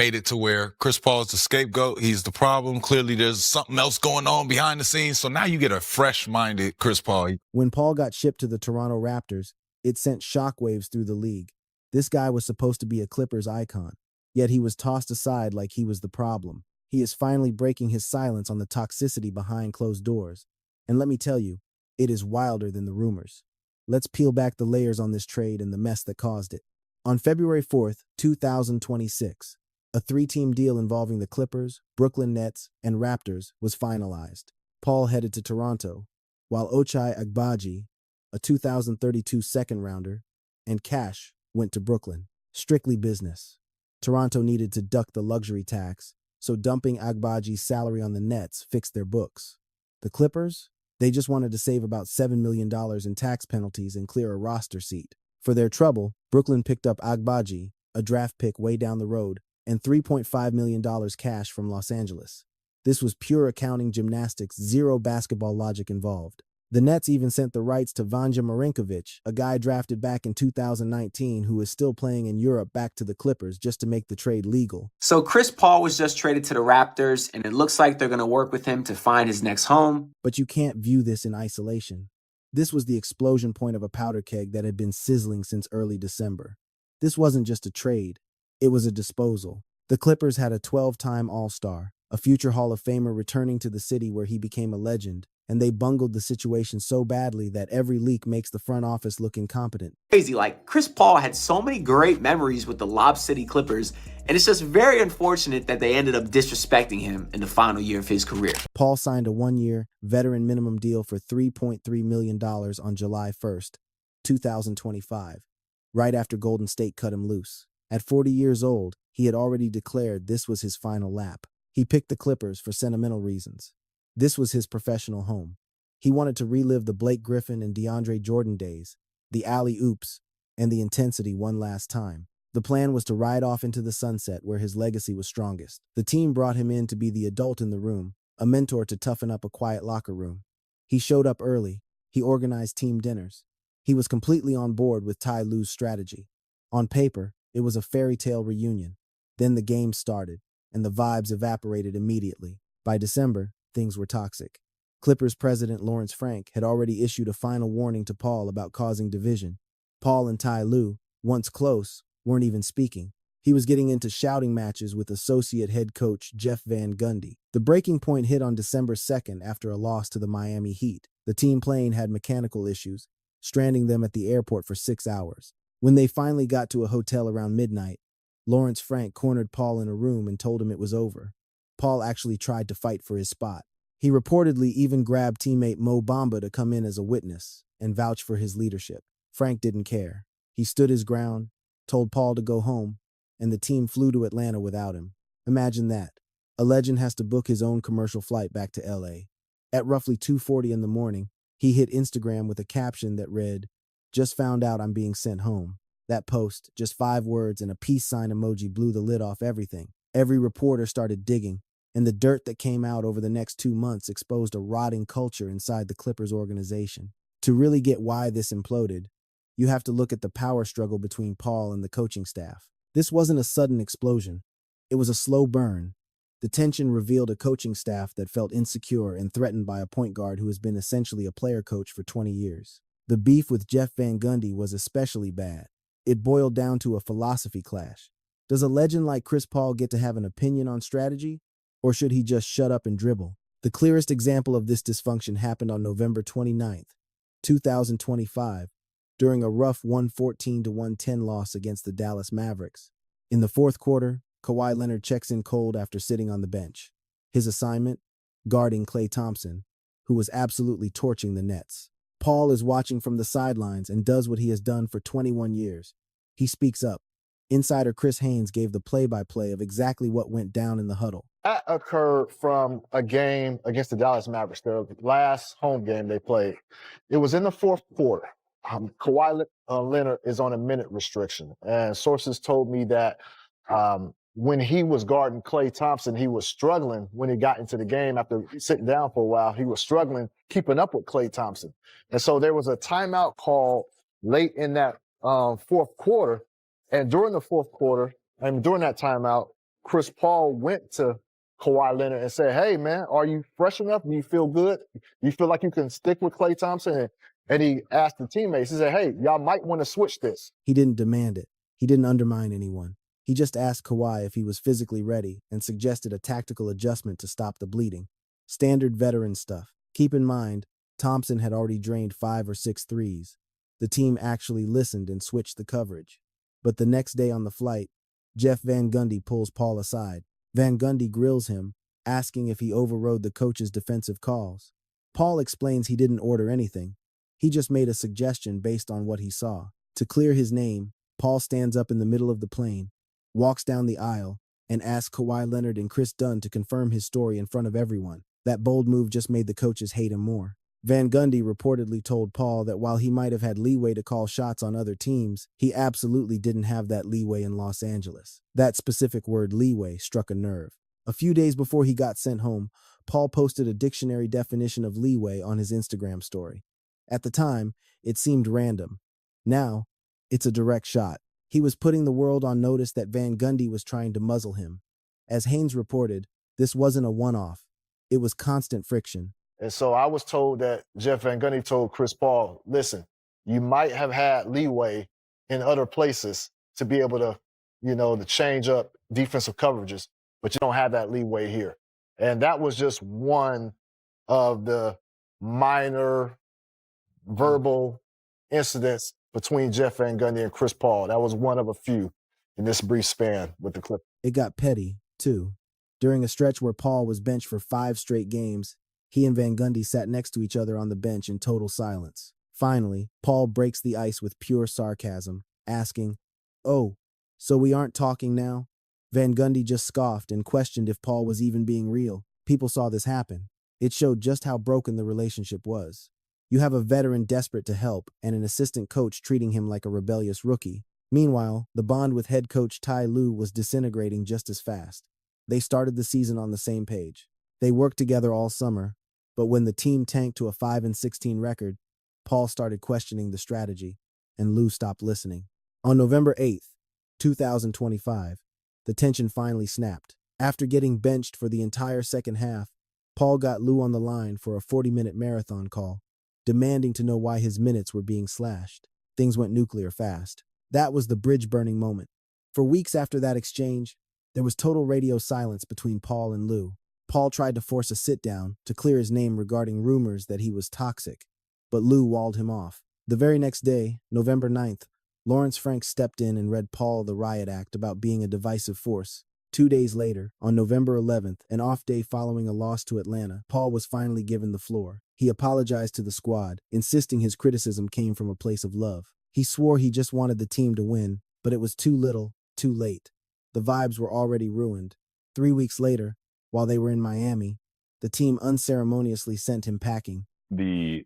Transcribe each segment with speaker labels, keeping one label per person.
Speaker 1: made it to where Chris Paul is the scapegoat. He's the problem. Clearly, there's something else going on behind the scenes. So now you get a fresh-minded Chris Paul.
Speaker 2: When Paul got shipped to the Toronto Raptors, it sent shockwaves through the league. This guy was supposed to be a Clippers icon, yet he was tossed aside like he was the problem. He is finally breaking his silence on the toxicity behind closed doors. And let me tell you, it is wilder than the rumors. Let's peel back the layers on this trade and the mess that caused it. On February 4th, 2026, a three-team deal involving the Clippers, Brooklyn Nets, and Raptors was finalized. Paul headed to Toronto, while Ochai Agbaji, a 2032 second-rounder, and Cash went to Brooklyn. Strictly business. Toronto needed to duck the luxury tax, so dumping Agbaji's salary on the Nets fixed their books. The Clippers? They just wanted to save about $7 million in tax penalties and clear a roster seat. For their trouble, Brooklyn picked up Agbaji, a draft pick way down the road, and $3.5 million cash from Los Angeles. This was pure accounting gymnastics, zero basketball logic involved. The Nets even sent the rights to Vanja Marinkovic, a guy drafted back in 2019 who is still playing in Europe, back to the Clippers just to make the trade legal.
Speaker 3: So Chris Paul was just traded to the Raptors, and it looks like they're going to work with him to find his next home.
Speaker 2: But you can't view this in isolation. This was the explosion point of a powder keg that had been sizzling since early December. This wasn't just a trade, it was a disposal. The Clippers had a 12-time All-Star, a future Hall of Famer returning to the city where he became a legend, and they bungled the situation so badly that every leak makes the front office look incompetent.
Speaker 3: Crazy, like Chris Paul had so many great memories with the Lob City Clippers, and it's just very unfortunate that they ended up disrespecting him in the final year of his career.
Speaker 2: Paul signed a one-year, veteran minimum deal for $3.3 million on July 1st, 2025, right after Golden State cut him loose. At 40 years old, he had already declared this was his final lap. He picked the Clippers for sentimental reasons. This was his professional home. He wanted to relive the Blake Griffin and DeAndre Jordan days, the alley-oops, and the intensity one last time. The plan was to ride off into the sunset where his legacy was strongest. The team brought him in to be the adult in the room, a mentor to toughen up a quiet locker room. He showed up early. He organized team dinners. He was completely on board with Ty Lue's strategy. On paper, it was a fairy tale reunion. Then the game started, and the vibes evaporated immediately. By December, things were toxic. Clippers president Lawrence Frank had already issued a final warning to Paul about causing division. Paul and Ty Lue, once close, weren't even speaking. He was getting into shouting matches with associate head coach Jeff Van Gundy. The breaking point hit on December 2nd after a loss to the Miami Heat. The team plane had mechanical issues, stranding them at the airport for 6 hours. When they finally got to a hotel around midnight, Lawrence Frank cornered Paul in a room and told him it was over. Paul actually tried to fight for his spot. He reportedly even grabbed teammate Mo Bamba to come in as a witness and vouch for his leadership. Frank didn't care. He stood his ground, told Paul to go home, and the team flew to Atlanta without him. Imagine that. A legend has to book his own commercial flight back to LA. At roughly 2:40 in the morning, he hit Instagram with a caption that read, "Just found out I'm being sent home." That post, just 5 words and a peace sign emoji, blew the lid off everything. Every reporter started digging, and the dirt that came out over the next 2 months exposed a rotting culture inside the Clippers organization. To really get why this imploded, you have to look at the power struggle between Paul and the coaching staff. This wasn't a sudden explosion. It was a slow burn. The tension revealed a coaching staff that felt insecure and threatened by a point guard who has been essentially a player coach for 20 years. The beef with Jeff Van Gundy was especially bad. It boiled down to a philosophy clash. Does a legend like Chris Paul get to have an opinion on strategy, or should he just shut up and dribble? The clearest example of this dysfunction happened on November 29th, 2025, during a rough 114-110 loss against the Dallas Mavericks. In the fourth quarter, Kawhi Leonard checks in cold after sitting on the bench. His assignment? Guarding Klay Thompson, who was absolutely torching the Nets. Paul is watching from the sidelines and does what he has done for 21 years. He speaks up. Insider Chris Haynes gave the play-by-play of exactly what went down in the huddle.
Speaker 4: That occurred from a game against the Dallas Mavericks, their last home game they played. It was in the fourth quarter. Kawhi Leonard is on a minute restriction, and sources told me that when he was guarding Klay Thompson, he was struggling when he got into the game after sitting down for a while. He was struggling keeping up with Klay Thompson. And so there was a timeout call late in that fourth quarter. And during the fourth quarter, and during that timeout, Chris Paul went to Kawhi Leonard and said, "Hey, man, are you fresh enough? Do you feel good? Do you feel like you can stick with Klay Thompson?" And he asked the teammates, he said, "Hey, y'all might want to switch this."
Speaker 2: He didn't demand it. He didn't undermine anyone. He just asked Kawhi if he was physically ready and suggested a tactical adjustment to stop the bleeding. Standard veteran stuff. Keep in mind, Thompson had already drained 5 or 6 threes. The team actually listened and switched the coverage. But the next day on the flight, Jeff Van Gundy pulls Paul aside. Van Gundy grills him, asking if he overrode the coach's defensive calls. Paul explains he didn't order anything. He just made a suggestion based on what he saw. To clear his name, Paul stands up in the middle of the plane, walks down the aisle, and asks Kawhi Leonard and Chris Dunn to confirm his story in front of everyone. That bold move just made the coaches hate him more. Van Gundy reportedly told Paul that while he might have had leeway to call shots on other teams, he absolutely didn't have that leeway in Los Angeles. That specific word, leeway, struck a nerve. A few days before he got sent home, Paul posted a dictionary definition of leeway on his Instagram story. At the time, it seemed random. Now, it's a direct shot. He was putting the world on notice that Van Gundy was trying to muzzle him. As Haynes reported, this wasn't a one-off. It was constant friction.
Speaker 4: And so I was told that Jeff Van Gundy told Chris Paul, "Listen, you might have had leeway in other places to be able to, to change up defensive coverages, but you don't have that leeway here." And that was just one of the minor verbal incidents between Jeff Van Gundy and Chris Paul. That was one of a few in this brief span with the Clippers.
Speaker 2: It got petty, too. During a stretch where Paul was benched for 5 straight games, he and Van Gundy sat next to each other on the bench in total silence. Finally, Paul breaks the ice with pure sarcasm, asking, "Oh, so we aren't talking now?" Van Gundy just scoffed and questioned if Paul was even being real. People saw this happen. It showed just how broken the relationship was. You have a veteran desperate to help and an assistant coach treating him like a rebellious rookie. Meanwhile, the bond with head coach Ty Lue was disintegrating just as fast. They started the season on the same page. They worked together all summer, but when the team tanked to a 5-16 record, Paul started questioning the strategy, and Lue stopped listening. On November 8th, 2025, the tension finally snapped. After getting benched for the entire second half, Paul got Lue on the line for a 40-minute marathon call, demanding to know why his minutes were being slashed. Things went nuclear fast. That was the bridge-burning moment. For weeks after that exchange, there was total radio silence between Paul and Lue. Paul tried to force a sit-down to clear his name regarding rumors that he was toxic, but Lue walled him off. The very next day, November 9th, Lawrence Frank stepped in and read Paul the riot act about being a divisive force. 2 days later, on November 11th, an off day following a loss to Atlanta, Paul was finally given the floor. He apologized to the squad, insisting his criticism came from a place of love. He swore he just wanted the team to win, but it was too little, too late. The vibes were already ruined. 3 weeks later, while they were in Miami, the team unceremoniously sent him packing.
Speaker 5: The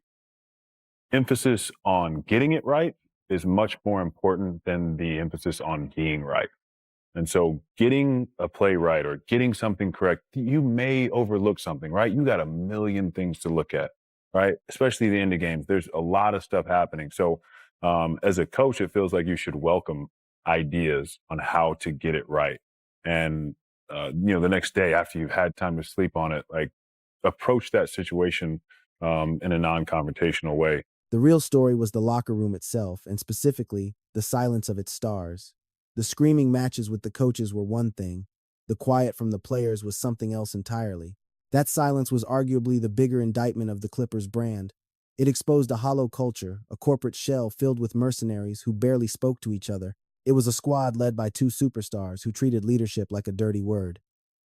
Speaker 5: emphasis on getting it right is much more important than the emphasis on being right. And so getting a play right or getting something correct, you may overlook something, right? You got a million things to look at, right? Especially the end of games. There's a lot of stuff happening. So as a coach, it feels like you should welcome ideas on how to get it right. And, the next day after you've had time to sleep on it, like approach that situation in a non-confrontational way.
Speaker 2: The real story was the locker room itself, and specifically, the silence of its stars. The screaming matches with the coaches were one thing. The quiet from the players was something else entirely. That silence was arguably the bigger indictment of the Clippers brand. It exposed a hollow culture, a corporate shell filled with mercenaries who barely spoke to each other. It was a squad led by 2 superstars who treated leadership like a dirty word.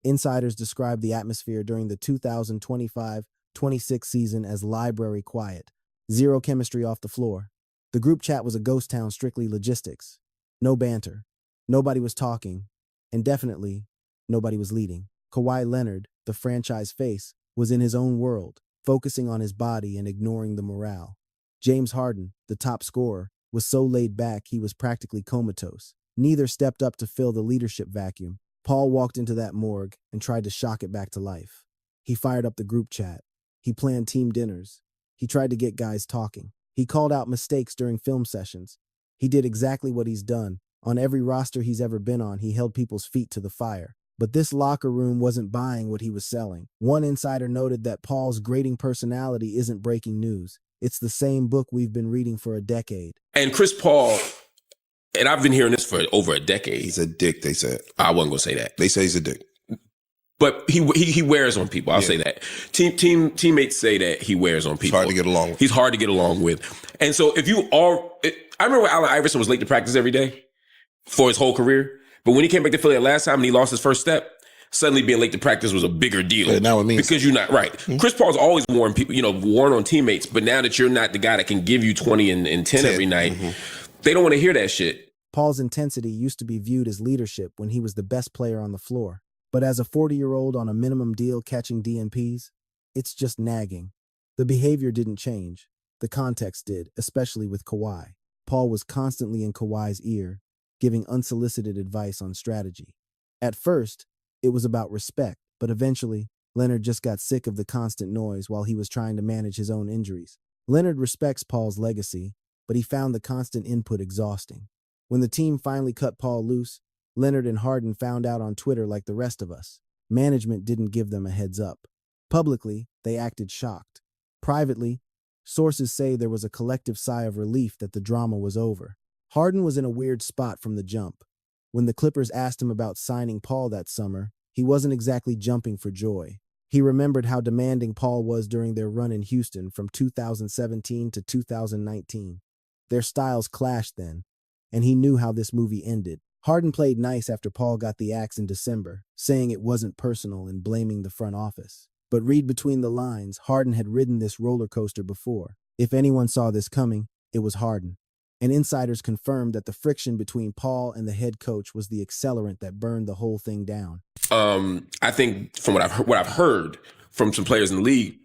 Speaker 2: Insiders described the atmosphere during the 2025-26 season as library quiet. Zero chemistry off the floor. The group chat was a ghost town, strictly logistics. No banter. Nobody was talking. And definitely, nobody was leading. Kawhi Leonard, the franchise face, was in his own world, focusing on his body and ignoring the morale. James Harden, the top scorer, was so laid back he was practically comatose. Neither stepped up to fill the leadership vacuum. Paul walked into that morgue and tried to shock it back to life. He fired up the group chat. He planned team dinners. He tried to get guys talking. He called out mistakes during film sessions. He did exactly what he's done. On every roster he's ever been on, he held people's feet to the fire. But this locker room wasn't buying what he was selling. One insider noted that Paul's grating personality isn't breaking news. It's the same book we've been reading for a decade.
Speaker 6: And Chris Paul, and I've been hearing this for over a decade.
Speaker 7: He's a dick, they said.
Speaker 6: I wasn't going to say that.
Speaker 7: They say he's a dick.
Speaker 6: But he wears on people. I'll say that. Teammates say that he wears on people.
Speaker 7: It's hard to get along with.
Speaker 6: He's hard to get along with. And so if you all, I remember when Allen Iverson was late to practice every day for his whole career. But when he came back to Philly last time and he lost his first step, suddenly being late to practice was a bigger deal.
Speaker 7: Yeah, now it means
Speaker 6: because you're not right. Mm-hmm. Chris Paul's always warned people, warned on teammates. But now that you're not the guy that can give you 20 and 10 every night, they don't want to hear that shit.
Speaker 2: Paul's intensity used to be viewed as leadership when he was the best player on the floor. But as a 40-year-old on a minimum deal catching DNPs, it's just nagging. The behavior didn't change. The context did, especially with Kawhi. Paul was constantly in Kawhi's ear, giving unsolicited advice on strategy. At first, it was about respect, but eventually, Leonard just got sick of the constant noise while he was trying to manage his own injuries. Leonard respects Paul's legacy, but he found the constant input exhausting. When the team finally cut Paul loose, Leonard and Harden found out on Twitter like the rest of us. Management didn't give them a heads up. Publicly, they acted shocked. Privately, sources say there was a collective sigh of relief that the drama was over. Harden was in a weird spot from the jump. When the Clippers asked him about signing Paul that summer, he wasn't exactly jumping for joy. He remembered how demanding Paul was during their run in Houston from 2017 to 2019. Their styles clashed then, and he knew how this movie ended. Harden played nice after Paul got the axe in December, saying it wasn't personal and blaming the front office. But read between the lines, Harden had ridden this roller coaster before. If anyone saw this coming, it was Harden. And insiders confirmed that the friction between Paul and the head coach was the accelerant that burned the whole thing down.
Speaker 6: I think from what I've heard from some players in the league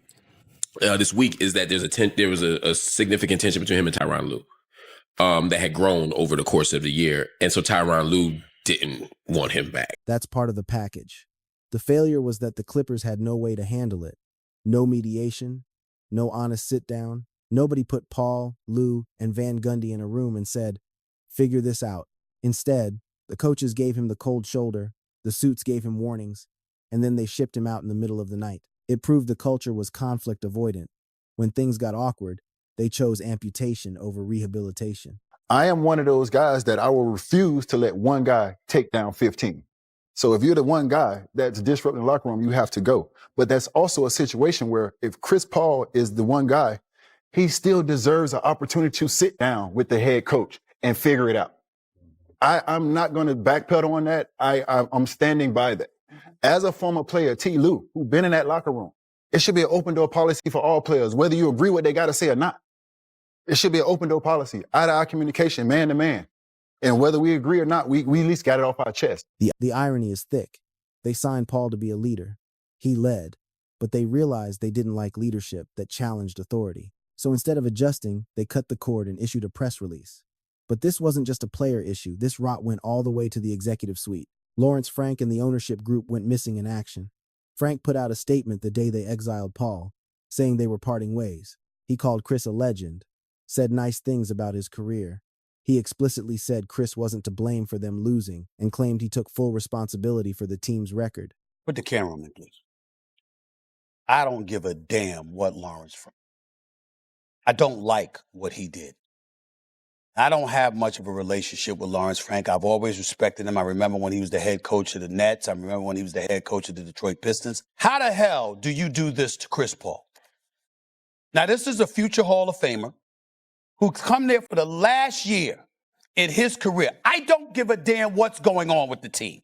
Speaker 6: this week is that there was a significant tension between him and Tyronn Lue. That had grown over the course of the year. And so Tyronn Lue didn't want him back.
Speaker 2: That's part of the package. The failure was that the Clippers had no way to handle it. No mediation, no honest sit-down. Nobody put Paul, Lue, and Van Gundy in a room and said, figure this out. Instead, the coaches gave him the cold shoulder, the suits gave him warnings, and then they shipped him out in the middle of the night. It proved the culture was conflict avoidant. When things got awkward, they chose amputation over rehabilitation.
Speaker 8: I am one of those guys that I will refuse to let one guy take down 15. So if you're the one guy that's disrupting the locker room, you have to go. But that's also a situation where if Chris Paul is the one guy, he still deserves an opportunity to sit down with the head coach and figure it out. I'm not going to backpedal on that. I'm standing by that. As a former player, T. Lue, who's been in that locker room, it should be an open door policy for all players, whether you agree what they got to say or not. It should be an open door policy, eye-to-eye communication, man to man. And whether we agree or not, we at least got it off our chest.
Speaker 2: The irony is thick. They signed Paul to be a leader. He led, but they realized they didn't like leadership that challenged authority. So instead of adjusting, they cut the cord and issued a press release. But this wasn't just a player issue. This rot went all the way to the executive suite. Lawrence Frank and the ownership group went missing in action. Frank put out a statement the day they exiled Paul, saying they were parting ways. He called Chris a legend, said nice things about his career. He explicitly said Chris wasn't to blame for them losing and claimed he took full responsibility for the team's record.
Speaker 9: Put the camera on me, please. I don't give a damn what Lawrence Frank. I don't like what he did. I don't have much of a relationship with Lawrence Frank. I've always respected him. I remember when he was the head coach of the Nets. I remember when he was the head coach of the Detroit Pistons. How the hell do you do this to Chris Paul? Now, this is a future Hall of Famer who's come there for the last year in his career. I don't give a damn what's going on with the team.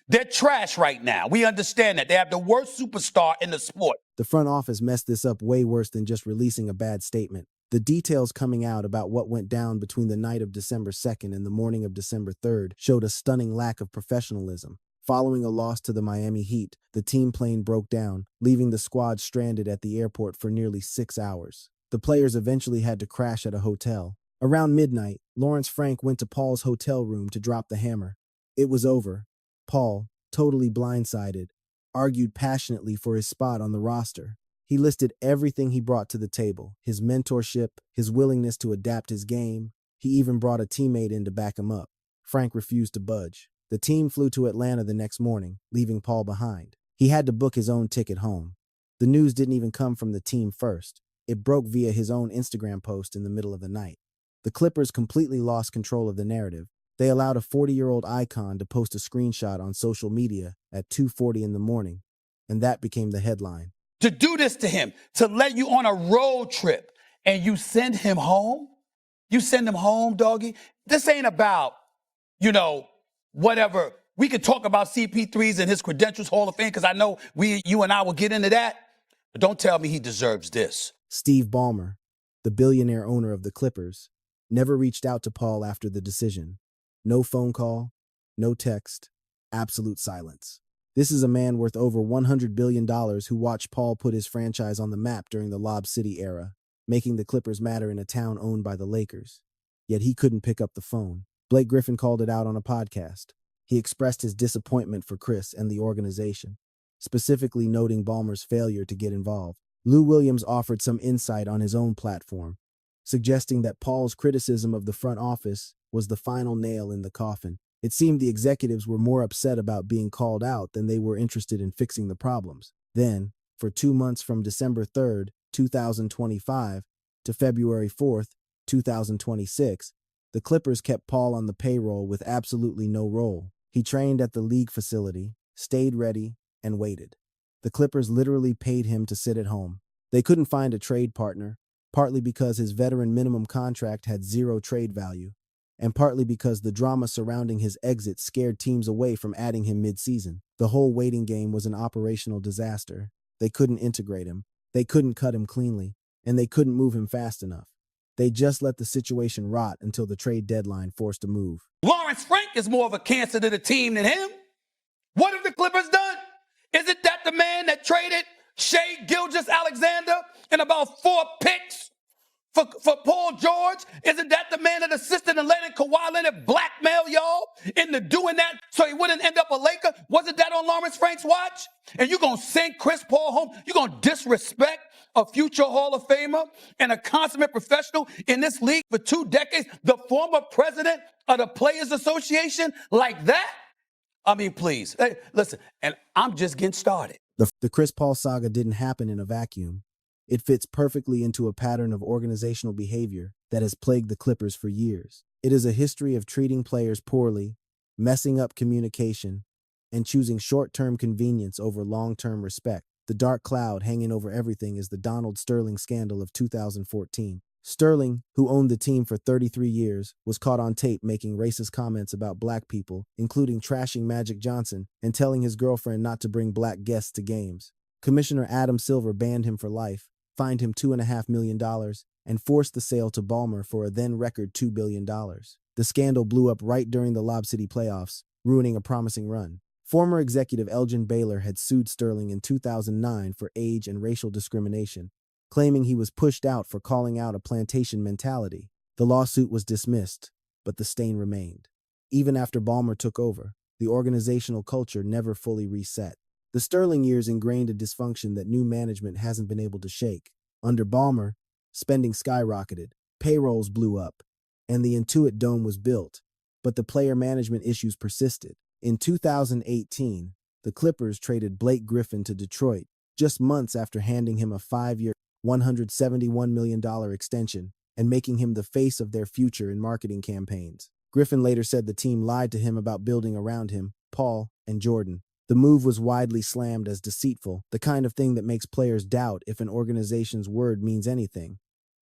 Speaker 9: They're trash right now. We understand that. They have the worst superstar in the sport.
Speaker 2: The front office messed this up way worse than just releasing a bad statement. The details coming out about what went down between the night of December 2nd and the morning of December 3rd showed a stunning lack of professionalism. Following a loss to the Miami Heat, the team plane broke down, leaving the squad stranded at the airport for nearly 6 hours. The players eventually had to crash at a hotel. Around midnight, Lawrence Frank went to Paul's hotel room to drop the hammer. It was over. Paul, totally blindsided, argued passionately for his spot on the roster. He listed everything he brought to the table, his mentorship, his willingness to adapt his game. He even brought a teammate in to back him up. Frank refused to budge. The team flew to Atlanta the next morning, leaving Paul behind. He had to book his own ticket home. The news didn't even come from the team first. It broke via his own Instagram post in the middle of the night. The Clippers completely lost control of the narrative. They allowed a 40-year-old icon to post a screenshot on social media at 2:40 in the morning, and that became the headline.
Speaker 9: To do this to him, to let you on a road trip, and you send him home? You send him home, doggy? This ain't about, whatever. We could talk about CP3's and his credentials, Hall of Fame, because I know you and I will get into that. But don't tell me he deserves this.
Speaker 2: Steve Ballmer, the billionaire owner of the Clippers, never reached out to Paul after the decision. No phone call, no text, absolute silence. This is a man worth over $100 billion who watched Paul put his franchise on the map during the Lob City era, making the Clippers matter in a town owned by the Lakers. Yet he couldn't pick up the phone. Blake Griffin called it out on a podcast. He expressed his disappointment for Chris and the organization, specifically noting Ballmer's failure to get involved. Lou Williams offered some insight on his own platform, suggesting that Paul's criticism of the front office was the final nail in the coffin. It seemed the executives were more upset about being called out than they were interested in fixing the problems. Then, for 2 months from December 3rd, 2025 to February 4th, 2026, the Clippers kept Paul on the payroll with absolutely no role. He trained at the league facility, stayed ready, and waited. The Clippers literally paid him to sit at home. They couldn't find a trade partner, partly because his veteran minimum contract had zero trade value, and partly because the drama surrounding his exit scared teams away from adding him mid-season. The whole waiting game was an operational disaster. They couldn't integrate him, they couldn't cut him cleanly, and they couldn't move him fast enough. They just let the situation rot until the trade deadline forced a move.
Speaker 9: Lawrence Frank is more of a cancer to the team than him. What have the Clippers done? Is it that the man that traded Shea Gilgeous-Alexander and about 4 picks for Paul George? Isn't that the man that assisted in letting Kawhi Leonard blackmail y'all into doing that so he wouldn't end up a Laker? Wasn't that on Lawrence Frank's watch? And you're going to send Chris Paul home? You're going to disrespect a future Hall of Famer and a consummate professional in this league for 2 decades, the former president of the Players Association, like that? I mean, please. Hey, listen, and I'm just getting started.
Speaker 2: The Chris Paul saga didn't happen in a vacuum. It fits perfectly into a pattern of organizational behavior that has plagued the Clippers for years. It is a history of treating players poorly, messing up communication, and choosing short-term convenience over long-term respect. The dark cloud hanging over everything is the Donald Sterling scandal of 2014. Sterling, who owned the team for 33 years, was caught on tape making racist comments about black people, including trashing Magic Johnson and telling his girlfriend not to bring black guests to games. Commissioner Adam Silver banned him for life, fined him $2.5 million, and forced the sale to Ballmer for a then-record $2 billion. The scandal blew up right during the Lob City playoffs, ruining a promising run. Former executive Elgin Baylor had sued Sterling in 2009 for age and racial discrimination, claiming he was pushed out for calling out a plantation mentality. The lawsuit was dismissed, but the stain remained. Even after Ballmer took over, the organizational culture never fully reset. The Sterling years ingrained a dysfunction that new management hasn't been able to shake. Under Ballmer, spending skyrocketed, payrolls blew up, and the Intuit Dome was built, but the player management issues persisted. In 2018, the Clippers traded Blake Griffin to Detroit, just months after handing him a 5-year, $171 million extension and making him the face of their future in marketing campaigns. Griffin later said the team lied to him about building around him, Paul, and Jordan. The move was widely slammed as deceitful, the kind of thing that makes players doubt if an organization's word means anything.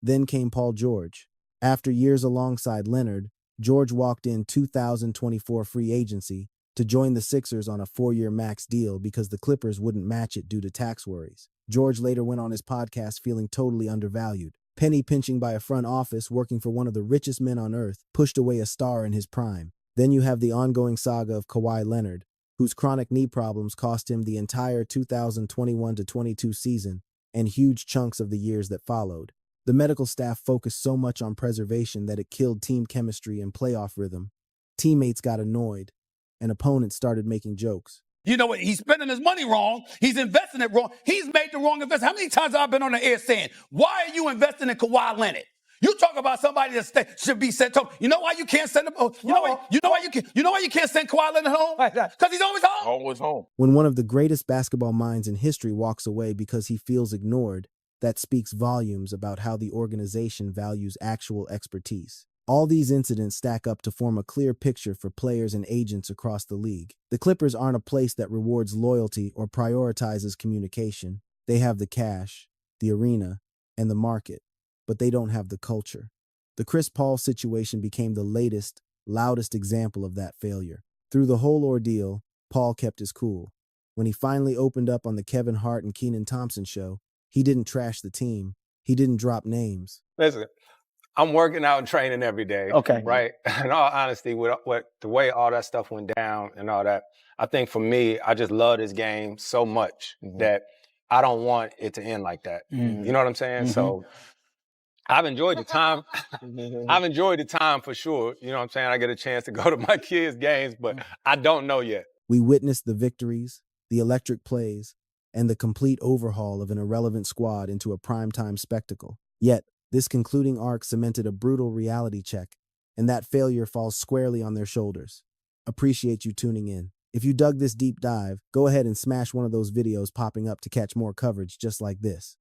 Speaker 2: Then came Paul George. After years alongside Leonard, George walked in 2024 free agency to join the Sixers on a 4-year max deal because the Clippers wouldn't match it due to tax worries. George later went on his podcast feeling totally undervalued. Penny pinching by a front office working for one of the richest men on earth pushed away a star in his prime. Then you have the ongoing saga of Kawhi Leonard, whose chronic knee problems cost him the entire 2021-22 season and huge chunks of the years that followed. The medical staff focused so much on preservation that it killed team chemistry and playoff rhythm. Teammates got annoyed, and opponents started making jokes.
Speaker 9: You know what? He's spending his money wrong. He's investing it wrong. He's made the wrong investment. How many times have I been on the air saying, why are you investing in Kawhi Leonard?
Speaker 7: You talk about somebody that should be sent home. You know why you can't send him? You know why you can't send Kawhi Leonard home? Because he's always home.
Speaker 6: Always home.
Speaker 2: When one of the greatest basketball minds in history walks away because he feels ignored, that speaks volumes about how the organization values actual expertise. All these incidents stack up to form a clear picture for players and agents across the league. The Clippers aren't a place that rewards loyalty or prioritizes communication. They have the cash, the arena, and the market, but they don't have the culture. The Chris Paul situation became the latest, loudest example of that failure. Through the whole ordeal, Paul kept his cool. When he finally opened up on the Kevin Hart and Kenan Thompson show, he didn't trash the team. He didn't drop names.
Speaker 10: Listen, I'm working out and training every day.
Speaker 9: Okay.
Speaker 10: Right? In all honesty, with the way all that stuff went down and all that, I think for me, I just love this game so much that I don't want it to end like that. You know what I'm saying? So I've enjoyed the time. I've enjoyed the time for sure. You know what I'm saying? I get a chance to go to my kids' games, but I don't know yet.
Speaker 2: We witnessed the victories, the electric plays, and the complete overhaul of an irrelevant squad into a primetime spectacle. Yet, this concluding arc cemented a brutal reality check, and that failure falls squarely on their shoulders. Appreciate you tuning in. If you dug this deep dive, go ahead and smash one of those videos popping up to catch more coverage just like this.